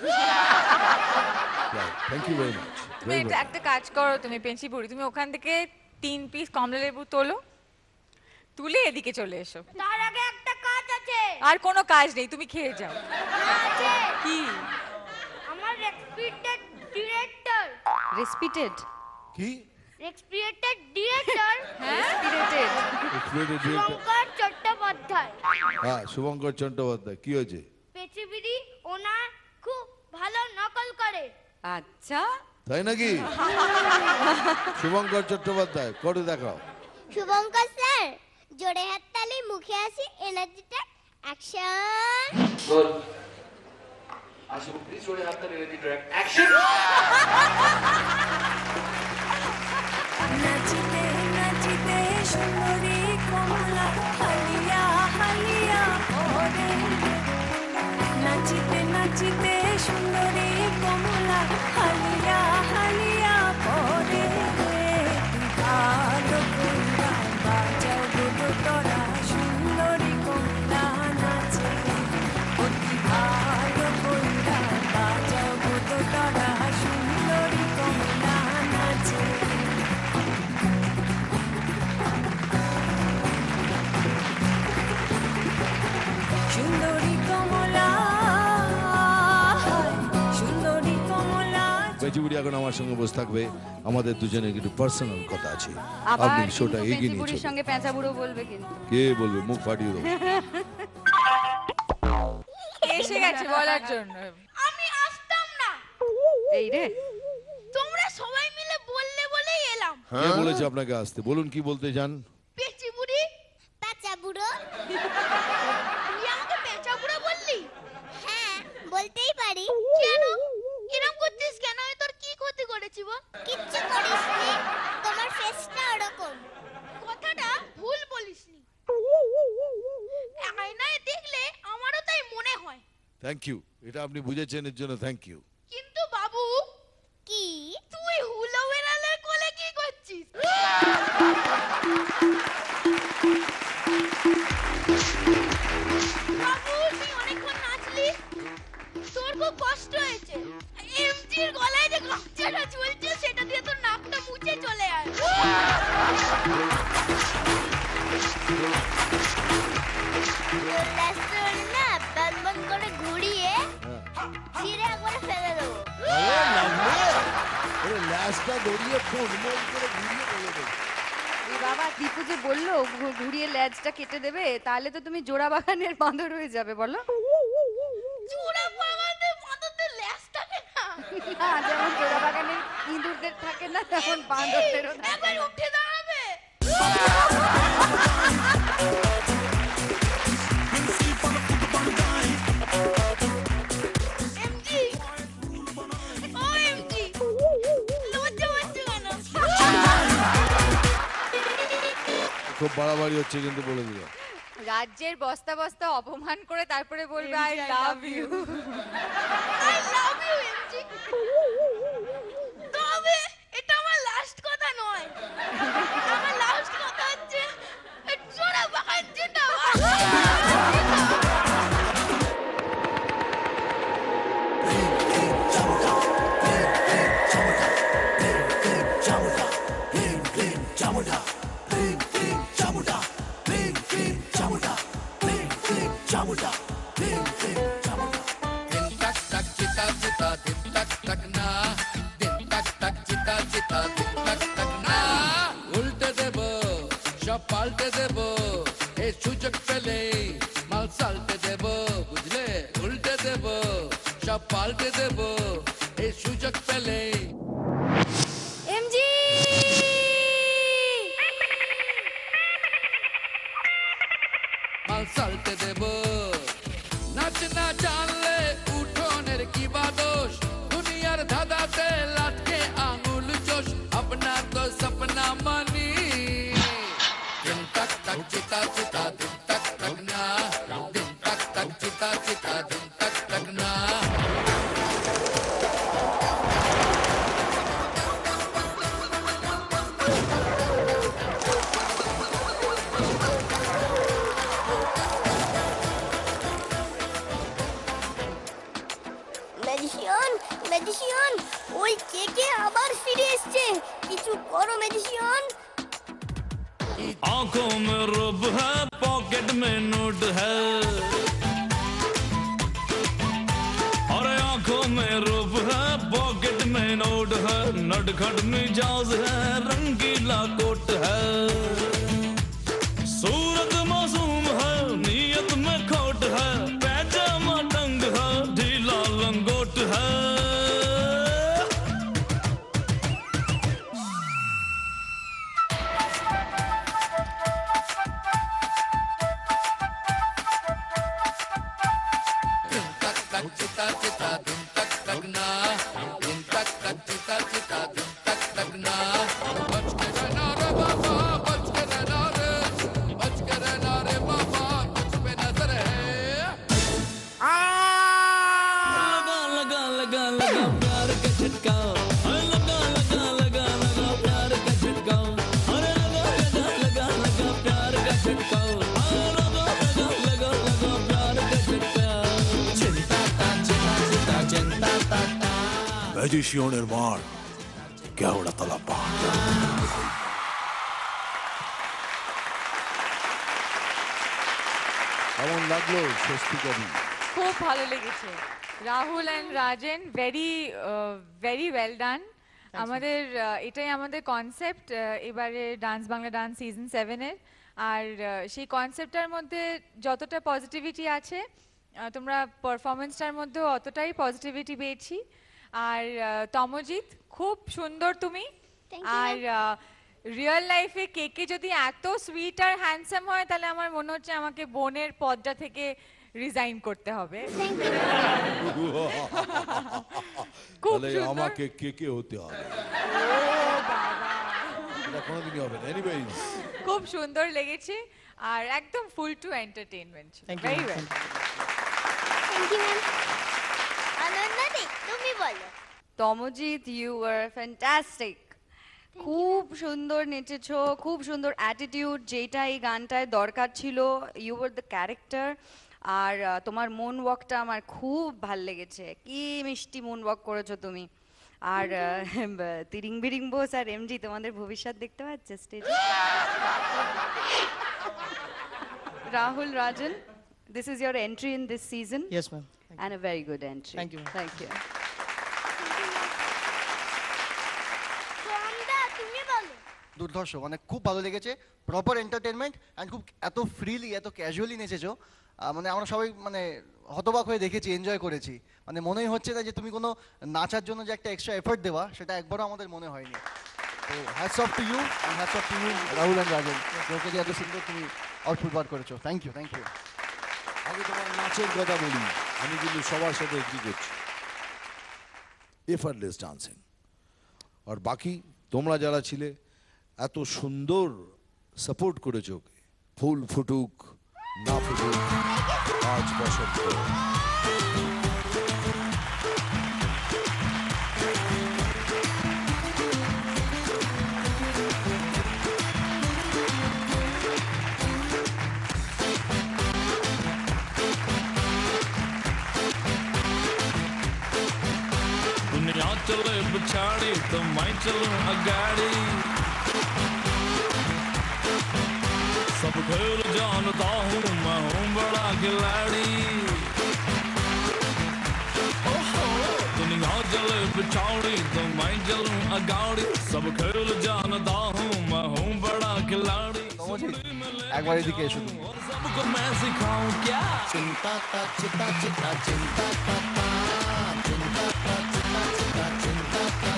Thank you very much.
তুমি একটা কাজ করো, তুমি পেঁচিপুরি, তুমি ওখান থেকে 3 পিস কমলা লেবু তোলো, তুলে এদিকে চলে এসো।
তার আগে একটা কাজ আছে।
আর কোনো কাজ নেই, তুমি খেয়ে যাও।
আছে।
কি?
আমার রেসপিটেড ডিরেক্টর।
রেসপিটেড
কি?
রেসপিটেড ডিরেক্টর।
হ্যাঁ, রেসপিটেড
শুভঙ্কর চট্টোপাধ্যায়।
হ্যাঁ, শুভঙ্কর চট্টোপাধ্যায়। কি হয়েছে?
পেচিবিড়ি ওনার খুব ভালো নকল করে।
আচ্ছা,
তাই নাকি? শুভঙ্কর চট্টোপাধ্যায় করে দেখাও।
শুভঙ্কর স্যার, জোরে হাততালি, মুখে আসি, এনার্জিটা, action.
Good. Ashu, please show your hand and ready track. Action!
নাচিতে নাচিতে সুন্দরী কমলা হালিয়া হালিয়া ওরে। নাচিতে নাচিতে সুন্দরী কমলা হালিয়া হালিয়া
বুড়ি এখন আমার সঙ্গে বসে থাকবে, আমাদের দুজনের একটু পার্সোনাল কথা আছে।
আবার
আপনি শোটা
কিন্তু
এগিয়ে
পেঁচি
নিয়ে
বুড়ির
চলুন।
সঙ্গে পেঁচা বুড়ো বলবে কিন্তু।
কে বলবে? মুখ ফাটিয়ে দেবো।
এসে গেছে বলার জন্য।
আমি আসতাম না,
এই রে,
তোমরা সবাই মিলে বললে বলেই এলাম।
কে বলেছে আপনাকে আসতে? বলুন কি বলতে চান?
পেঁচি বুড়ি,
পেঁচা বুড়ো।
তুই আমাকে পেঁচা বুড়ো বললি?
হ্যাঁ, বলতেই পারি।
কেন এরকম করছিস কেন? আমি তোর কি ক্ষতি করেছি বল?
কিচ্ছু করিসনি, তোমার ফেসটা ওরকম।
কথাটা ভুল বলিসনি, আয়নায় দেখলে আমারও তাই মনে হয়।
থ্যাংক ইউ, এটা আপনি বুঝেছেন, এর জন্য থ্যাংক ইউ।
কিন্তু বাবু,
কি?
তুই হুলো বেড়ালের কোলে কি করছিস? বাবু, তুই অনেকক্ষণ নাচলি, তোর খুব কষ্ট হয়েছে। এমজির গলায় যে গামছাটা ঝুলছে সেটা দিয়ে তোর নাকটা মুছে চলে আয়।
রেস্টুরেন্ট না বন করে ঘুরিয়ে ছিঁড়ে একবারে ফেলে দেবো।
ল্যাসটা দড়িয়ে ফোন মন করে ঘুরিয়ে ফেলে দেবো।
এই বাবা দীপু যে বললো ঘুরিয়ে লেজটা কেটে দেবে, তাহলে তো তুমি জোড়া বাগানের বাঁদর হয়ে যাবে বলো।
জোড়া বাগানের বাঁদরদের ল্যাস থাকে না?
না, যেমন জোড়া বাগানের ইঁদুরদের থাকে না, তেমন বাঁদরদেরও থাকে।
একবার উঠে দাঁড়াবে। এমজি, ও এমজি, লজ্জা পাচ্ছে কেন?
খুব বাড়াবাড়ি হচ্ছে কিন্তু বলে দিল।
রাজ্যের বস্তা বস্তা অপমান করে তারপরে বলবে I love you.
I love you, MG. তবে এটা আমার লাস্ট কথা নয়। আমার লাস্ট কথা হচ্ছে জোড়া বাগান জিন্দাবাদ।
दिन तक तक चिता चिता दिन तक तक ना, दिन तक तक चिता चिता दिन तक तक ना। উল্টে দেব, সব পাল্টে দেব, এই সুযোগ পেলে মাল সালটে দেব, বুঝলে? উল্টে দেব, সব পাল্টে দেব, এই সুযোগ পেলে।
এমজি,
মাল সালটে দেব। নাচ না জানলে উঠোনের কি বা দোষ, দুনিয়ার ধাঁধাতে লাটকে আঙুল চোষ, अपना तो सपना मानी। दिन तक तक चिता चिता दिन तक तक ना, दिन तक तक चिता चिता दिन तक तक ना।
ম্যাজিশিয়ান, ম্যাজিশিয়ান, ওই কে আবার ফিরে এসছে, কিছু করো ম্যাজিশিয়ান।
आंखों में रुब है, पॉकेट में नोट है, और आंखों में रुब है, पॉकेट में नोट है, नटखट मिजाज है, रंगीला कोट है, सूरत मासूम है, नीयत में खोट है, पैजामा तंग है, ढीला लंगोट है।
चिता चिता दिन तक तक ना, दिन तक तक चिता चिता दिन तक तक ना। बच के रहना रे बाबा, बच के रहना रे, बच के रहना रे बाबा, तुझ पे नजर है।
लगा लगा लगा लगा प्यार का झटका, लगा लगा लगा लगा प्यार का झटका, अरे लगा लगा लगा लगा प्यार का झटका, लगा लगा लगा लगा प्यार का झटका। चिंता ता चिता चिता चिंता ता ता।
ম্যাজিশিয়ানের মার কেওড়া তলা পাহাড়।
কেমন লাগলো স্বস্তি কবি?
খুব ভালো লেগেছে। Rahul and Rajen very well ডান। আমাদের এটাই আমাদের কনসেপ্ট এবারে ডান্স বাংলা ডান্স সিজন 7-এর। আর সেই কনসেপ্টটার মধ্যে যতটা পজিটিভিটি আছে তোমরা পারফরমেন্সটার মধ্যেও অতটাই পজিটিভিটি পেয়েছি। আর তমজিৎ খুব সুন্দর তুমি। আর রিয়েল লাইফে কেকে যদি এত সুইট আর হ্যান্ডসাম হয় তাহলে আমার মনে হচ্ছে আমাকে বোনের পদটা থেকে রিজাইন করতে হবে।
তাহলে আমাকে কে হতে হবে? এটা কোনোদিনই হবে না। এনিওয়েজ
খুব সুন্দর লেগেছে আর একদম full to entertainment. Very well.
Thank you ma'am. আনন্দাদি তুমি বলো।
Tamajit, you are fantastic. খুব সুন্দর নেচেছো, খুব সুন্দর অ্যাটিটিউড, যেটা এই গানটায় দরকার ছিল। You were the character. আর তোমার মন ওয়াকটা আমার খুব ভাল লেগেছে। কি মিষ্টি মন ওয়াক করেছো তুমি। আর তিরিং বিরিং বোস আর এমজি তোমাদের ভবিষ্যৎ দেখতে পাচ্ছে স্টেজে। Rahul Rajan, this is your entry in this season.
Yes, ma'am.
And a very good entry.
Thank you, ma'am.
Thank you.
দুর্ধর্ষ, মানে খুব ভালো লেগেছে। প্রপার এন্টারটেনমেন্ট অ্যান্ড খুব এত ফ্রিলি এত ক্যাজুয়ালি নেচেছো, মানে আমরা সবাই মানে হতবাক হয়ে দেখেছি, এনজয় করেছি। মানে মনেই হচ্ছে না যে তুমি কোনো নাচার জন্য যে একটা এক্সট্রা এফর্ট দেওয়া, সেটা একবারও আমাদের মনে হয়নি। তো hats off to you and hats off to you Rahul and Rajen, okay যে এত সুন্দর তুমি আউটপুট বার করেছো। Thank you, thank you.
আগে তোমার নাচের কথা বলি, আমি কিন্তু সবার সাথে এগ্রি করছি। এফার্টলেস ডান্সিং। আর বাকি তোমরা যারা ছিলে এত সুন্দর সাপোর্ট করেছো। ফুল ফুটুক না ফুটুক আজ বসন্ত।
दुनिया चले पिछाड़ी तो मैं चलूं अगाड़ी। सब खेल जानता हूँ, मैं हूँ बड़ा खिलाड़ी। दुनिया चले पिछाड़ी तो मैं चलूं अगाड़ी। सब खेल जानता हूँ, मैं हूँ बड़ा खिलाड़ी।
একবার এদিকে এসো তুমি।
और सबको मैं सिखाऊं क्या?
चिंता का चिता चिता चिंता का चिंता का चिता चिता चिंता का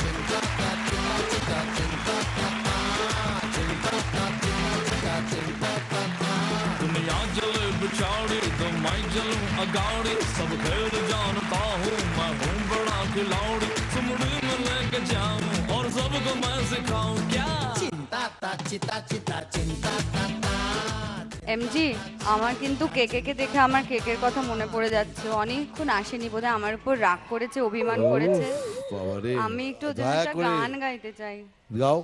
चिंता का चिता चिता चिंता का चिंता का चिता चिता चिंता का।
दुनिया चले पिछाड़ी तो मैं चलूं अगाड़ी। सब खेल जानता हूँ, मैं हूँ बड़ा खिलाड़ी। सुमड़ी में लेके जाऊं और सबको मैं सिखाऊं क्या?
चिंता का चिता चिता चिंता का।
এমজি, আমার কিন্তু কেকে দেখে আমার কেকের কথা মনে পড়ে যাচ্ছে। অনেকক্ষণ আসেনি, বোধহয় আমার উপর রাগ করেছে, অভিমান করেছে। আমি একটু ওর জন্য একটা গান গাইতে চাই।
গাও।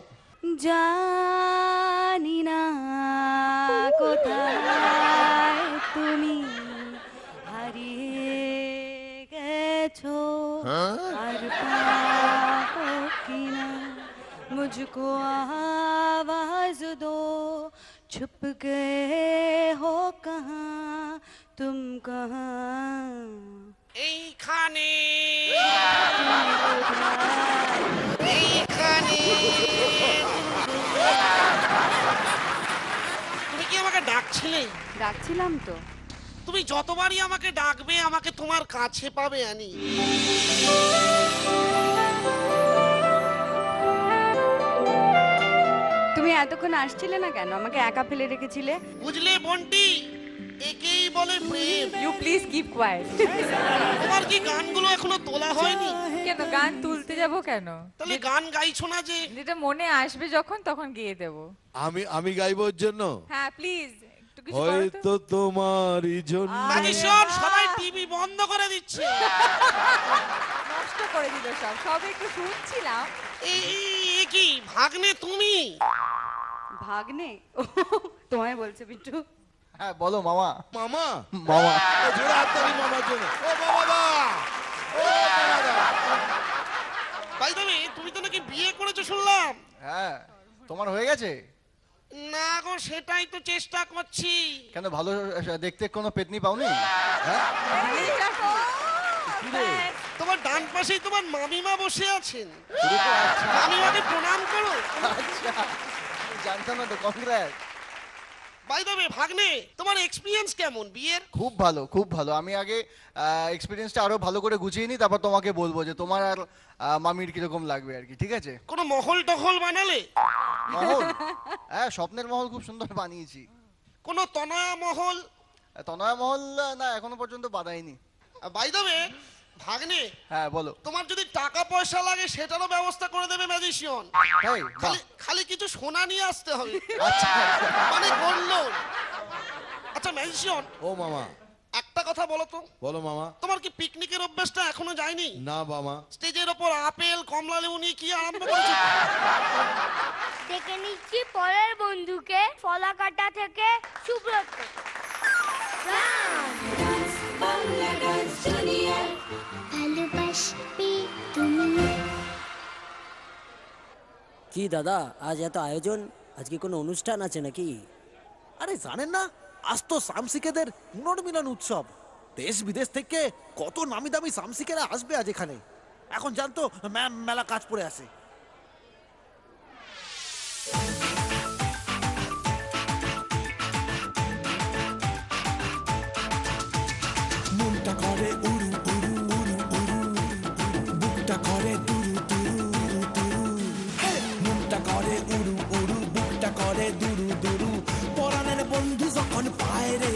জানি না কোথায় তুমি হারিয়ে গেছো, আর পাবো কিনা मुझको आवाज दो, छुप गए हो कहाँ तुम कहाँ।
এইখানে এইখানে তুমি কি আমাকে ডাকছিলে?
ডাকছিলাম তো।
তুমি যতবারই আমাকে ডাকবে আমাকে তোমার কাছে পাবে আনি।
তুমি এতক্ষণ আসছিলে না কেন? আমাকে একা ফেলে রেখেছিলে।
বুঝলে বন্টি, একেই বলে প্রেম।
You please keep quiet.
তোমার কি গানগুলো এখনো তোলা হয়নি?
কেন গান তুলতে যাব কেন?
তাহলে গান গাইছো না যে?
যেটা মনে আসবে যখন তখন গেয়ে দেব।
আমি গাইবো ওর জন্য?
হ্যাঁ প্লিজ একটু কিছু করো তো।
হয়তো তোমারই জন্য।
আরে শোন, সবাই টিভি বন্ধ করে দিচ্ছে।
নষ্ট করে দিল সব। সব একটু শুনছিলাম।
এই কি ভাগ্নে তুমি?
ভাগ্নে? তোমায় বলছে বিট্টু।
হ্যাঁ বলো মামা।
মামা?
মামা।
জোরে হাত তালি মামার জন্য। ও বাবা, ও বাবা।
ভাই তুমি তো নাকি বিয়ে করেছো শুনলাম।
হ্যাঁ, তোমার হয়ে গেছে?
না গো, সেটাই তো চেষ্টা করছি।
কেন ভালো দেখতে কোনো পেতনি পাওনি? হ্যাঁ
তোমার ডান পাশেই তোমার মামিমা বসে আছেন, মামিমাকে প্রণাম করো।
আচ্ছা জানতাম না তো, কংগ্রেস।
বাই দ্য ওয়ে ভাগ্নে, তোমার এক্সপেরিয়েন্স কেমন বিয়ের?
খুব ভালো, খুব ভালো। আমি আগে এক্সপিরিয়েন্সটা আরো ভালো করে গুছিয়ে নিই, তারপর তোমাকে বলবো যে তোমার আর মামির কিরকম লাগবে আর কি, ঠিক আছে?
কোনো মহল টহল বানালে?
মহল? হ্যাঁ, স্বপ্নের মহল খুব সুন্দর বানিয়েছি।
কোনো তনয়া মহল?
তনয়া মহল না, এখনো পর্যন্ত বানাইনি।
বাই দ্য ওয়ে ভাগ্নে,
হ্যাঁ বলো।
তোমার যদি টাকা পয়সা লাগে সেটারও ব্যবস্থা করে দেবে ম্যাজিশিয়ান। খালি কিছু সোনা নিয়ে আসতে হবে, মানে গোল্ড লোন। আচ্ছা ম্যাজিশিয়ান।
ও মামা,
একটা কথা বলো তো।
বলো মামা।
তোমার কি পিকনিকের অভ্যাসটা এখনো যায়নি?
না মামা।
স্টেজের ওপর আপেল কমলা লেবু নিয়ে কি আরম্ভ করেছো?
দেখে নিচ্ছি পরের বন্ধুকে, ফলাকাটা থেকে সুব্রত। ভালোবাসবে তুমি।
কি দাদা, আজ এত আয়োজন? আজকে কোনো অনুষ্ঠান আছে নাকি?
আরে জানেন না, আজ তো সামসিকেদের পুনর্মিলন উৎসব। দেশ বিদেশ থেকে কত নামি দামি সামসিকেরা আসবে আজ এখানে। এখন জানতো ম্যাম মেলা কাজ পড়ে আছে।
মনটা করে উড়ু উড়ু উড়ু উড়ু, বুকটা করে দুরু দুরু দুরু, মনটা করে উড়ু উড়ু, বুকটা করে দুরু দুরু, পরাণের বন্ধু যখন পায় রে।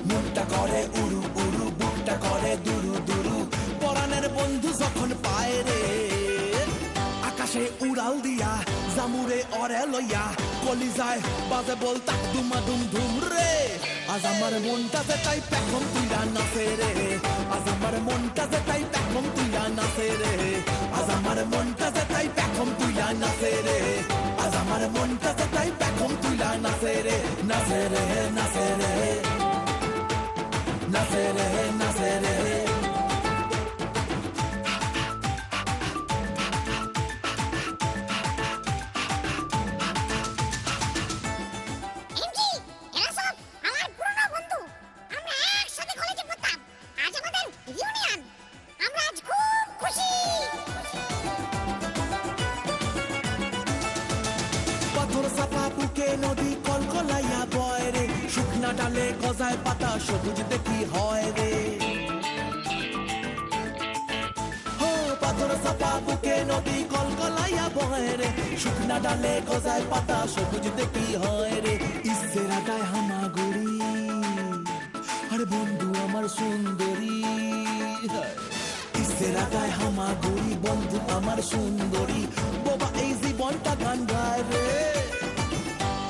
মনটা করে উড়ু উড়ু, বুকটা করে দুরু দুরু, পরাণের বন্ধু যখন পায় রে। আকাশে উড়াল দিয়া জামুরে অরে লইয়া, কলিজায় বাজে বল তাক দুমা দুম ধুম রে। আজ আমার মনটাতে তাই পেখম তুইলা নাচে রে, আজ আমার মনটাতে তাই পেখম তুইলা নাচে রে, আজ আমার মনটাতে তাই পেখম তুইলা নাচে রে, আজ আমার মনটাতে তাই পেখম তুইলা নাচে রে। নাচে রে নাচে রে নাচে রে নাচে রে। নদী কলকলাইয়া বয় রে, শুকনা ডালে গজায় পাতা সবুজ দেখি হয় রে। হো পাথর চাপা বুকে নদী কলকলাইয়া বয় রে, শুকনা ডালে গজায় পাতা সবুজ দেখি হয় রে। ইসেরা গায় হামাগুড়ি, আরে বন্ধু আমার সুন্দরী। ইসেরা গায় হামাগুড়ি, বন্ধু আমার সুন্দরী। বাবা এই জীবনটা গান গায় রে।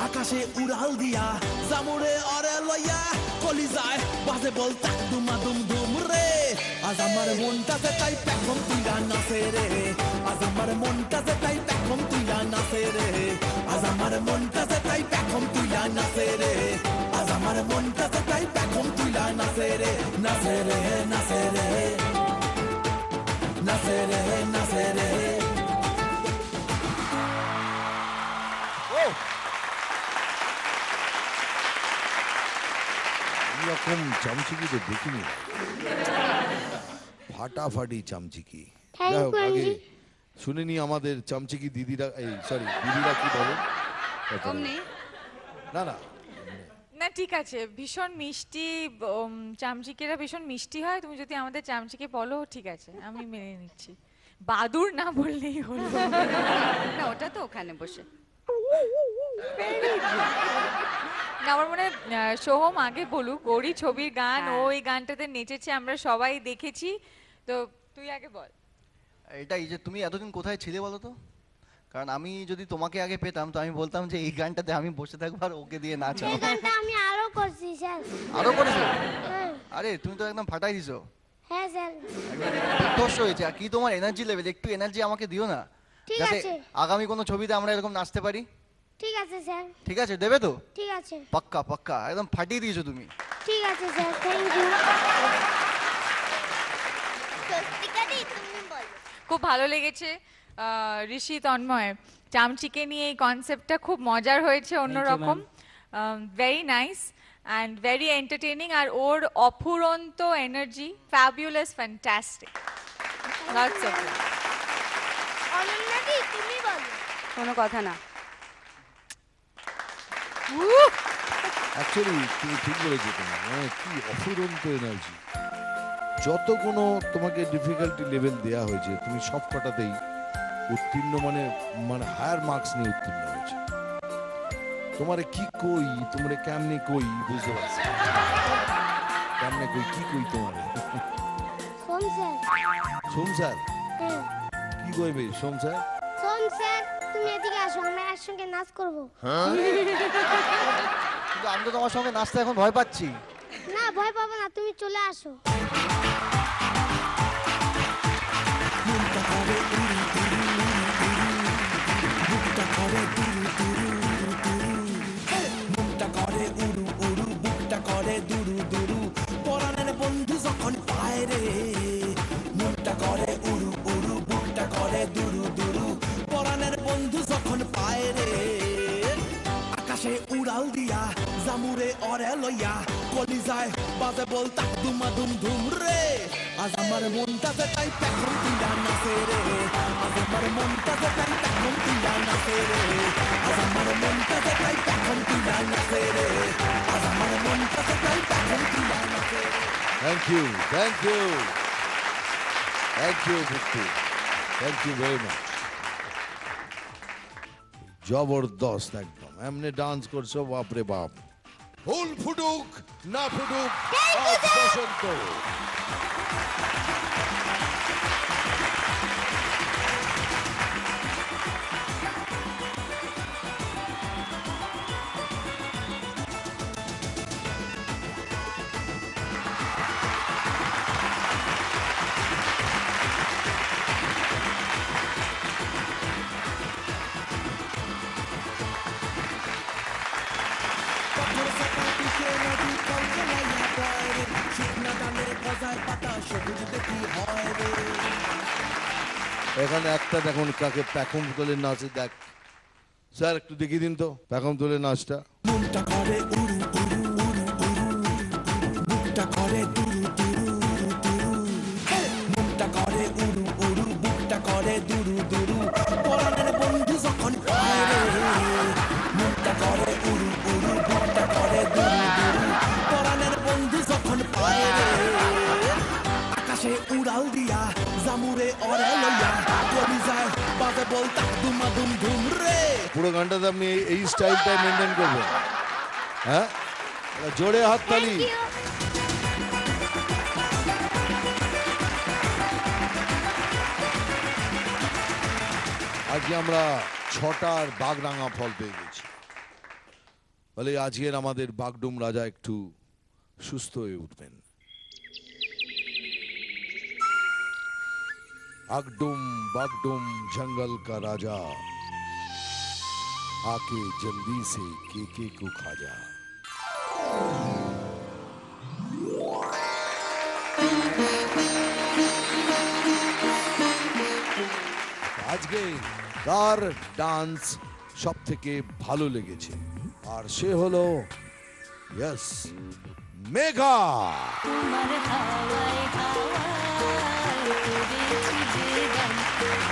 আকাশে উড়াল দিয়া জামুরে অরে লইয়া, কলিজায় বাজে বল তাক দুমা দুম দুম রে। আজ আমার মনটাতে তাই পেখম তুইলা নাচে রে, আজ আমার মনটাতে তাই পেখম তুইলা নাচে রে, আজ আমার মনটাতে তাই পেখম তুইলা নাচে রে, আজ আমার মনটাতে তাই পেখম তুইলা নাচে রে। নাচে রে নাচে রে নাচে রে নাচে রে।
এরকম চামচিকি তো দেখিনি, ফাটাফাটি চামচিকি। যাই হোক, আগে শুনে নি আমাদের চামচিকি দিদিরা, এই সরি দিদিরা কি বলে। না না
না ঠিক আছে, ভীষণ মিষ্টি চামচিকেরা ভীষণ মিষ্টি হয়। তুমি যদি আমাদের চামচিকে বলো ঠিক আছে, আমি মেনে নিচ্ছি। বাদুর না বললেই হলো।
না ওটা তো ওখানে বসে।
না আমার মনে হয় সোহম আগে বলুক, গৌরী ছবির গান, ওই গানটাতে নেচেছে, আমরা সবাই দেখেছি। তো তুই আগে বল।
এটাই যে তুমি এতদিন কোথায় ছিলে বলো তো? কারণ আমি যদি তোমাকে আগে পেতাম তো আমি বলতাম যে এই গানটাতে আমি বসে থাকবো আর ওকে দিয়ে নাচাবো।
এই গানটা আমি আরো করছি স্যার।
আরো করেছো? আরে তুমি তো একদম ফাটাই দিছো।
হ্যাঁ স্যার।
দুর্ধর্ষ হয়েছে। আর কি তোমার এনার্জি লেভেল, একটু এনার্জি আমাকে দিও না,
ঠিক
যাতে
আছে
আগামী কোনো ছবিতে আমরা এরকম নাচতে পারি।
ঠিক আছে স্যার।
ঠিক আছে, দেবে তো?
ঠিক আছে।
পাক্কা পাক্কা, একদম ফাটিয়ে দিয়েছো তুমি।
ঠিক আছে স্যার, থ্যাংক ইউ।
খুব ভালো লেগেছে। ঋষি তন্ময় চামচিকে নিয়ে এই কনসেপ্টটা খুব মজার হয়েছে, অন্যরকম, very nice and very entertaining, আর ওর অফুরন্ত energy, fabulous, fantastic, lots of love.
অনন্যাদি তুমি বলো।
কোনো কথা না।
অ্যাকচুয়ালি তুমি ঠিক বলেছো, তোমার মানে কি অফুরন্ত এনার্জি। যত কোনো তোমাকে ডিফিকাল্টি লেভেল দেয়া হয়েছে তুমি সব কটাতেই উত্তীর্ণ, মানে মানে হায়ার মার্কস নিয়ে উত্তীর্ণ হয়েছে। তোমারে কি কই, তোমারে কেমনে কই বুঝতে পারছি, কেমনে কই কি কই তোমারে।
সোম স্যার।
সোম স্যার কি কইবে? সোম স্যার,
সোম স্যার তুমি এদিকে আসো, আমরা একসঙ্গে নাচ করব।
কিন্তু আমি তো তোমার সঙ্গে নাচতে এখন ভয় পাচ্ছি।
না ভয় পাবো না, তুমি চলে আসো।
মুখটা করে উড়ু উড়ু, বুকটা করে দুরু দুরু, পরাণের বন্ধু যখন পায় রে। মুখটা করে উড়ু উড়ু, বুকটা করে দুরু দুরু, পরাণের বন্ধু যখন পায় রে। আকাশে উড়াল দিয়া জামুরে অরে লইয়া, কলিজায় বাজে বল তাক দুমা দুম ধুম রে। আজ আমার মনটাতে তাই পেখম তুইলা নাচে রে, আজ আমার মনটাতে তাই পেখম তুইলা নাচে রে, আজ আমার মনটাতে তাই পেখম তুইলা নাচে রে, আজ আমার মনটাতে তাই পেখম তুইলা নাচে রে।
Thank you, thank you, thank you Mukti, thank you very much. জবরদস্ত একদম, এমনি ডান্স করছো বাপরে বাপ। ফুল ফুটুক না ফুটুক আজ বসন্ত। এখানে একটা দেখুন কাকে প্যাকুম তোলে নাচে, দেখ স্যার একটু দেখিয়ে দিন তো প্যাকুম তোলে নাচটা।
মুখটা করে উড়ু উড়ু উড়ু উড়ু, বুকটা করে দুরু দুরু দুরু, মুখটা করে উড়ু উড়ু, বুকটা করে দুরু দুরু, পরাণের বন্ধু যখন পায় রে। মুখটা করে উড়ু উড়ু, বুকটা করে দুরু দুরু, পরাণের বন্ধু যখন পায় রে। আকাশে উড়াল দিয়া জামুরে অরে লইয়া, কলিজায় বাজে বল তাক দুমা দুম ধুম রে।
পুরো গানটাতে আপনি এই স্টাইলটাই মেনটেন করবেন, হ্যাঁ? জোরে হাততালি। আজকে আমরা 6টার বাগডাঙ্গা ফল পেয়ে গেছি, বলে আজকের আমাদের বাগডুম রাজা একটু সুস্থ হয়ে উঠবেন। आगडुम बागडुम जंगल का राजा, आके जल्दी से केके को खा जा। আজকে কার ডান্স সব থেকে ভালো লেগেছে? আর সে হলো यस মেঘা।
তোমার হাওয়ায় হাওয়ায় করেছি যে গান,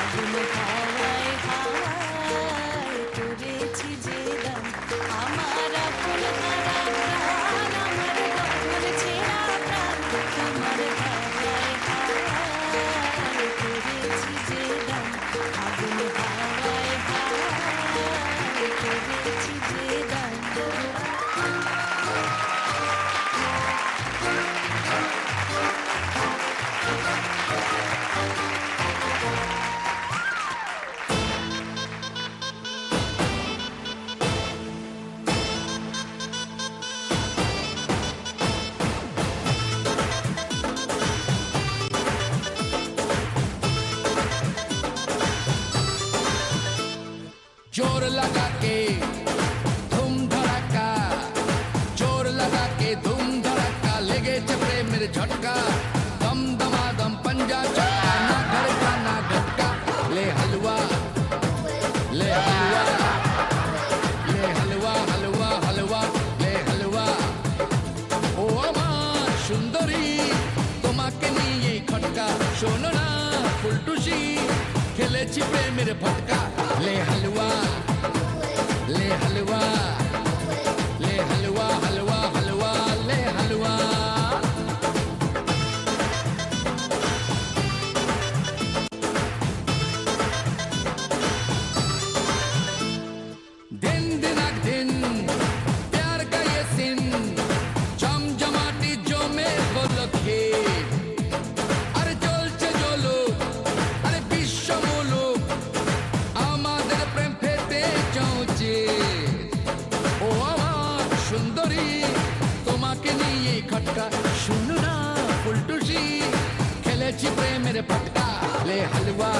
আগুন হাওয়ায় হাওয়ায় করেছি যে গান, আমার আপন হারা প্রাণ, আমার গগন ছেঁড়া প্রাণ, তোমার হাওয়ায় হাওয়ায় করেছি যে গান, আগুন হাওয়ায় হাওয়ায় করেছি যে গান।
जोर लगा के धूम धड़ाका, जोर लगा के धूम धड़ाका, लेगे चपरे मेरे झटका, दम दमादम पंजा चटका, ना घर का ना घटका, ले हलवा খেলেছি প্রেমের ফটকা লে হালুয়া লে হালুয়া লে হালুয়া হালুয়া হালুয়া লে হালুয়া दिन दिनक दिन प्यार का ये सिन जमजमाटी जो में बोलो के अरे জ্বলছে জ্বলো আরে বিশ্ব মুলুক আমাদের প্রেম পেতে চলছে ও আমার সুন্দরী তোমাকে নিয়ে খটকা শুনো না ফুলটুসি খেলেছি প্রেমের ফটকা লে হালুয়া